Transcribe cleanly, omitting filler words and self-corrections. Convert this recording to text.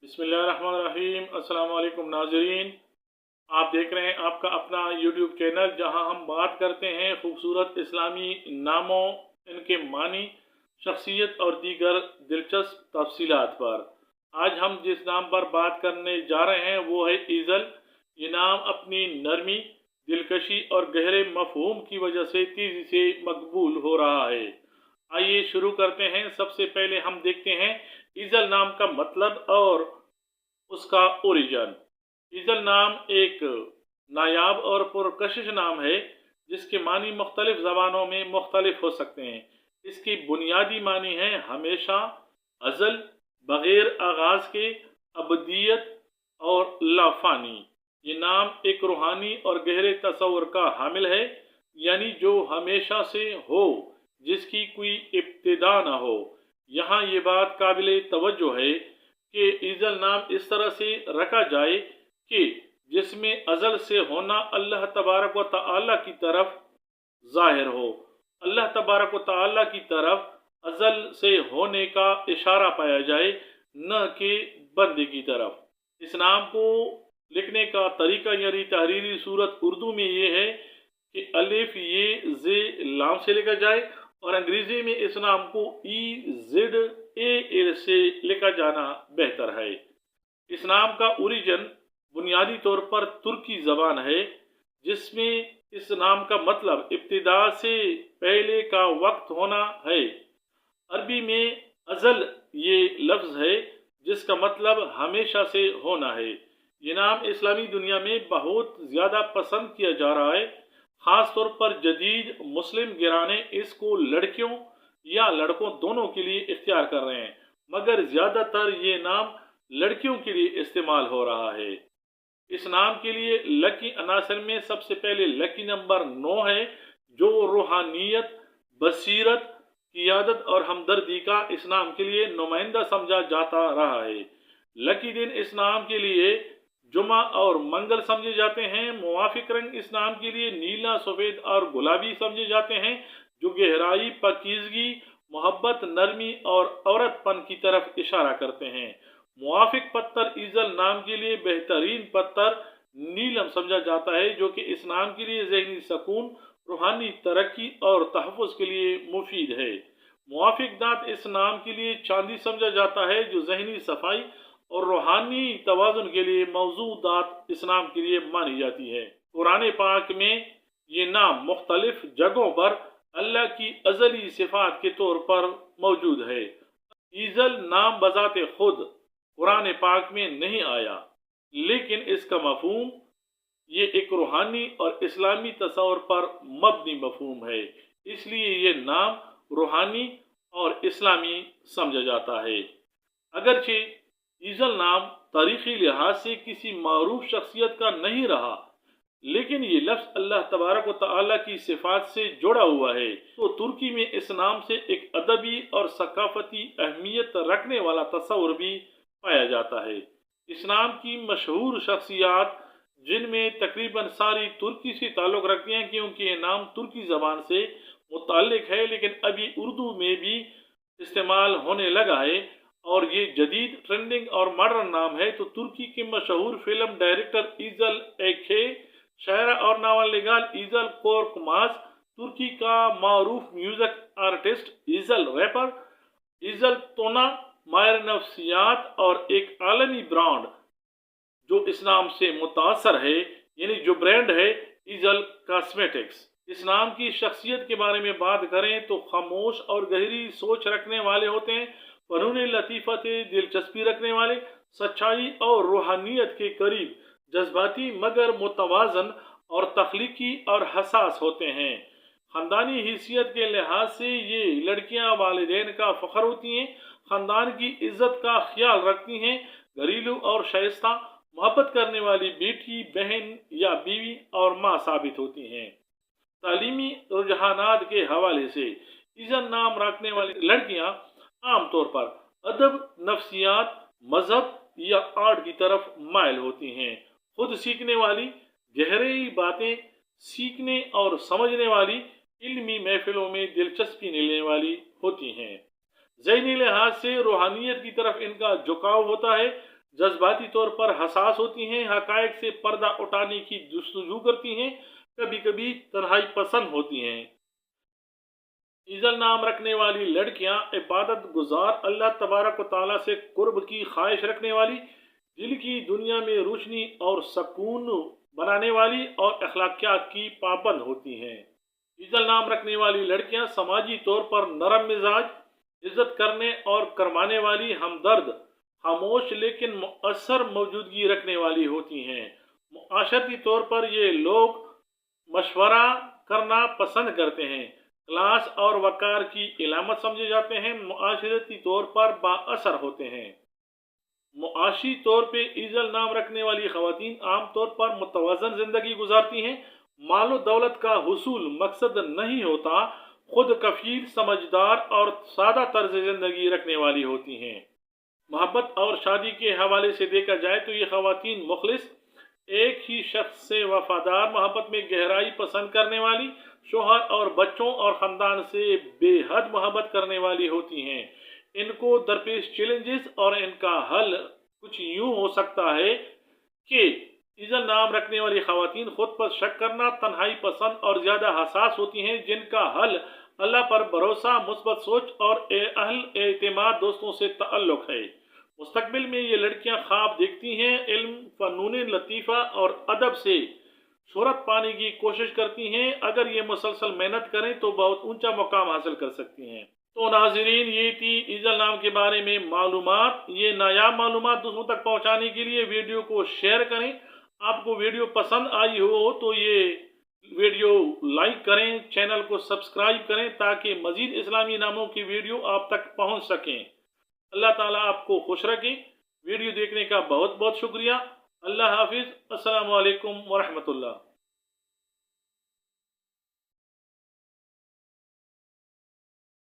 बिस्मिल्लाहिर्रहमानिर्रहीम। अस्सलाम वालेकुम नाज़रीन, आप देख रहे हैं आपका अपना यूट्यूब चैनल जहां हम बात करते हैं खूबसूरत इस्लामी नामों, इनके मानी, शख्सियत और दीगर दिलचस्प तफसीलात पर। आज हम जिस नाम पर बात करने जा रहे हैं वो है ईज़ल। ये नाम अपनी नरमी, दिलकशी और गहरे मफहूम की वजह से तेज़ी से मकबूल हो रहा है। आइए शुरू करते हैं। सबसे पहले हम देखते हैं ईज़ल नाम का मतलब और उसका ओरिजिन। ईज़ल नाम एक नायाब और पुरकशिश नाम है जिसके मानी मुख्तलिफ ज़बानों में मुख्तलिफ हो सकते हैं। इसकी बुनियादी मानी है हमेशा, अज़ल, बग़ैर आगाज़ के, अबदियत और लाफ़ानी। ये नाम एक रूहानी और गहरे तसव्वुर का हामिल है, यानी जो हमेशा से हो, जिसकी कोई इब्तिदा न हो। यहाँ ये बात काबिल तवज्जो है कि ईज़ल नाम इस तरह से रखा जाए कि जिसमें अज़ल से होना अल्लाह तबारक व तआला की तरफ ज़ाहिर हो। अल्लाह तबारक व तआला की तरफ अज़ल से होने का इशारा पाया जाए, न कि बंदे की तरफ। इस नाम को लिखने का तरीका यानी तहरीरी सूरत उर्दू में ये है कि अलिफ ये जे लाम से लिखा जाए और अंग्रेज़ी में इस नाम को EZAL से लिखा जाना बेहतर है। इस नाम का ओरिजिन बुनियादी तौर पर तुर्की ज़बान है, जिसमें इस नाम का मतलब इब्तिदा से पहले का वक्त होना है। अरबी में अज़ल ये लफ्ज़ है जिसका मतलब हमेशा से होना है। ये नाम इस्लामी दुनिया में बहुत ज़्यादा पसंद किया जा रहा है। ख़ास तौर पर जदीद मुस्लिम गिराने इसको लड़कियों या लड़कों दोनों के लिए इख्तियार कर रहे हैं, मगर ज़्यादातर ये नाम लड़कियों के लिए इस्तेमाल हो रहा है। इस नाम के लिए लकी अनासर में सबसे पहले लकी नंबर 9 है, जो रूहानियत, बसीरत, क़ियादत और हमदर्दी का इस नाम के लिए नुमाइंदा समझा जाता रहा है। लकी दिन इस नाम के लिए जुमा और मंगल समझे जाते हैं। मुवाफिक रंग इस नाम के लिए नीला, सफ़ेद और गुलाबी समझे जाते हैं, जो गहराई, पाकीज़गी, मोहब्बत, नरमी और औरतपन की तरफ इशारा करते हैं। मुवाफिक पत्थर ईज़ल नाम के लिए बेहतरीन पत्थर नीलम समझा जाता है, जो कि इस नाम के लिए ज़हनी सकून, रूहानी तरक्की और तहफ़्फ़ुज़ के लिए मुफीद है। मुवाफिक दांत इस नाम के लिए चांदी समझा जाता है, जो ज़हनी सफाई और रूहानी तवाज़ुन के लिए मौजूद दात इस नाम के लिए मानी जाती है। कुरान पाक में ये नाम मुख्तलिफ जगहों पर अल्लाह की अज़ली सिफ़ात के तौर पर मौजूद है। ईज़ल नाम बज़ाते खुद कुरान पाक में नहीं आया, लेकिन इसका मफ़हूम ये एक रूहानी और इस्लामी तसव्वुर पर मबनी मफ़हूम है, इसलिए ये नाम रूहानी और इस्लामी समझा जाता है। अगरचे ईज़ल नाम तारीख़ी लिहाज से किसी मारूफ शख्सियत का नहीं रहा, लेकिन ये लफ्ज़ अल्लाह तबारक व तआला की सिफ़ात से जुड़ा हुआ है, तो तुर्की में इस नाम से एक अदबी और सकाफ़ती अहमियत रखने वाला तसव्वुर भी पाया जाता है। इस नाम की मशहूर शख्सियात, जिनमें तकरीबन सारी तुर्की से ताल्लुक़ रखती हैं, क्योंकि ये नाम तुर्की ज़बान से मुताल्लिक़ है, लेकिन अभी उर्दू में भी इस्तेमाल होने लगा है और ये जदीद, ट्रेंडिंग और मॉडर्न नाम है। तो तुर्की के मशहूर फिल्म डायरेक्टर ईज़ल एखे, शायरा और नावल निगार ईज़ल कोर्कमाज़, तुर्की का मारूफ म्यूज़िक आर्टिस्ट ईज़ल रैपर, ईज़ल तोना, माहिर नफ्सियात और एक आलमी ब्रांड जो इस नाम से मुतासर है, यानी जो ब्रांड है ईज़ल कॉस्मेटिक्स। इस नाम की शख्सियत के बारे में बात करें तो खामोश और गहरी सोच रखने वाले होते हैं, फ़नून लतीफ़त दिलचस्पी रखने वाले, सच्चाई और रूहानियत के करीब, जज्बाती मगर मुतवाज़न और तख्लीकी और हसास होते हैं। ख़ानदानी हैसियत के लिहाज से ये लड़कियां वालिदैन का फ़ख्र होती हैं, ख़ानदान की इज़्ज़त का ख्याल रखती हैं, घरेलू और शाइस्ता, मोहब्बत करने वाली बेटी, बहन या बीवी और माँ साबित होती हैं। तालीमी रुझानात के हवाले से ईज़ल नाम रखने वाली लड़कियां आमतौर पर अदब, नफ्सियात, मजहब या आर्ट की तरफ माइल होती हैं। खुद सीखने वाली, गहरी बातें सीखने और समझने वाली, इल्मी महफिलों में दिलचस्पी लेने वाली होती हैं। ज़हनी लिहाज से रूहानियत की तरफ इनका झुकाव होता है। जज्बाती तौर पर हसास होती हैं, हकायक से पर्दा उठाने की जस्तजू करती हैं, कभी कभी तन्हाई पसंद होती हैं। ईजल नाम रखने वाली लड़कियां इबादत गुजार, अल्लाह तबारक व तआला से कुर्ब की ख्वाहिश रखने वाली, दिल की दुनिया में रोशनी और सकून बनाने वाली और अखलाकियात की पाबंद होती हैं। ईजल नाम रखने वाली लड़कियां समाजी तौर पर नरम मिजाज, इज्जत करने और करवाने वाली, हमदर्द, खामोश लेकिन मुअस्सर मौजूदगी रखने वाली होती हैं। मुआशरती तौर पर ये लोग मशवरा करना पसंद करते हैं, क्लास और वकार की इलामत समझे जाते हैं, मुआशरती तौर पर बाअसर होते हैं। मुआशी तौर पे ईजल नाम रखने वाली खवातीन आमतौर पर मुतवाज़न ज़िंदगी गुजारती हैं। मालो दौलत का हुसूल मकसद नहीं होता, खुद कफील, समझदार और सादा तर्ज ज़िंदगी रखने वाली होती हैं। मोहब्बत और शादी के हवाले से देखा जाए तो ये खवातीन मुखलिस, एक ही शख्स से वफादार, मोहब्बत में गहराई पसंद करने वाली, शोहर और बच्चों और ख़ानदान से बेहद मोहब्बत करने वाली होती हैं। इनको दरपेश चैलेंजेस और इनका हल कुछ यूँ हो सकता है कि ईजल नाम रखने वाली खवातीन खुद पर शक करना, तन्हाई पसंद और ज़्यादा हसास होती हैं, जिनका हल अल्लाह पर भरोसा, मुस्बत सोच और अहल एतमाद दोस्तों से ताल्लुक़ है। मुस्तकबिल में ये लड़कियां ख्वाब देखती हैं, इल्म, फ़नून लतीफ़ा और अदब से शोहरत पाने की कोशिश करती हैं। अगर ये मुसलसल मेहनत करें तो बहुत ऊंचा मुकाम हासिल कर सकती हैं। तो नाज़रीन, ये थी ईजल नाम के बारे में मालूमात। ये नायाब मालूमात दूसरों तक पहुँचाने के लिए वीडियो को शेयर करें। आपको वीडियो पसंद आई हो तो ये वीडियो लाइक करें, चैनल को सब्सक्राइब करें ताकि मज़ीद इस्लामी नामों की वीडियो आप तक पहुँच सकें। अल्लाह ताला आपको खुश रखे। वीडियो देखने का बहुत बहुत शुक्रिया। अल्लाह हाफिज़। अस्सलामु अलैकुम व रहमतुल्लाह।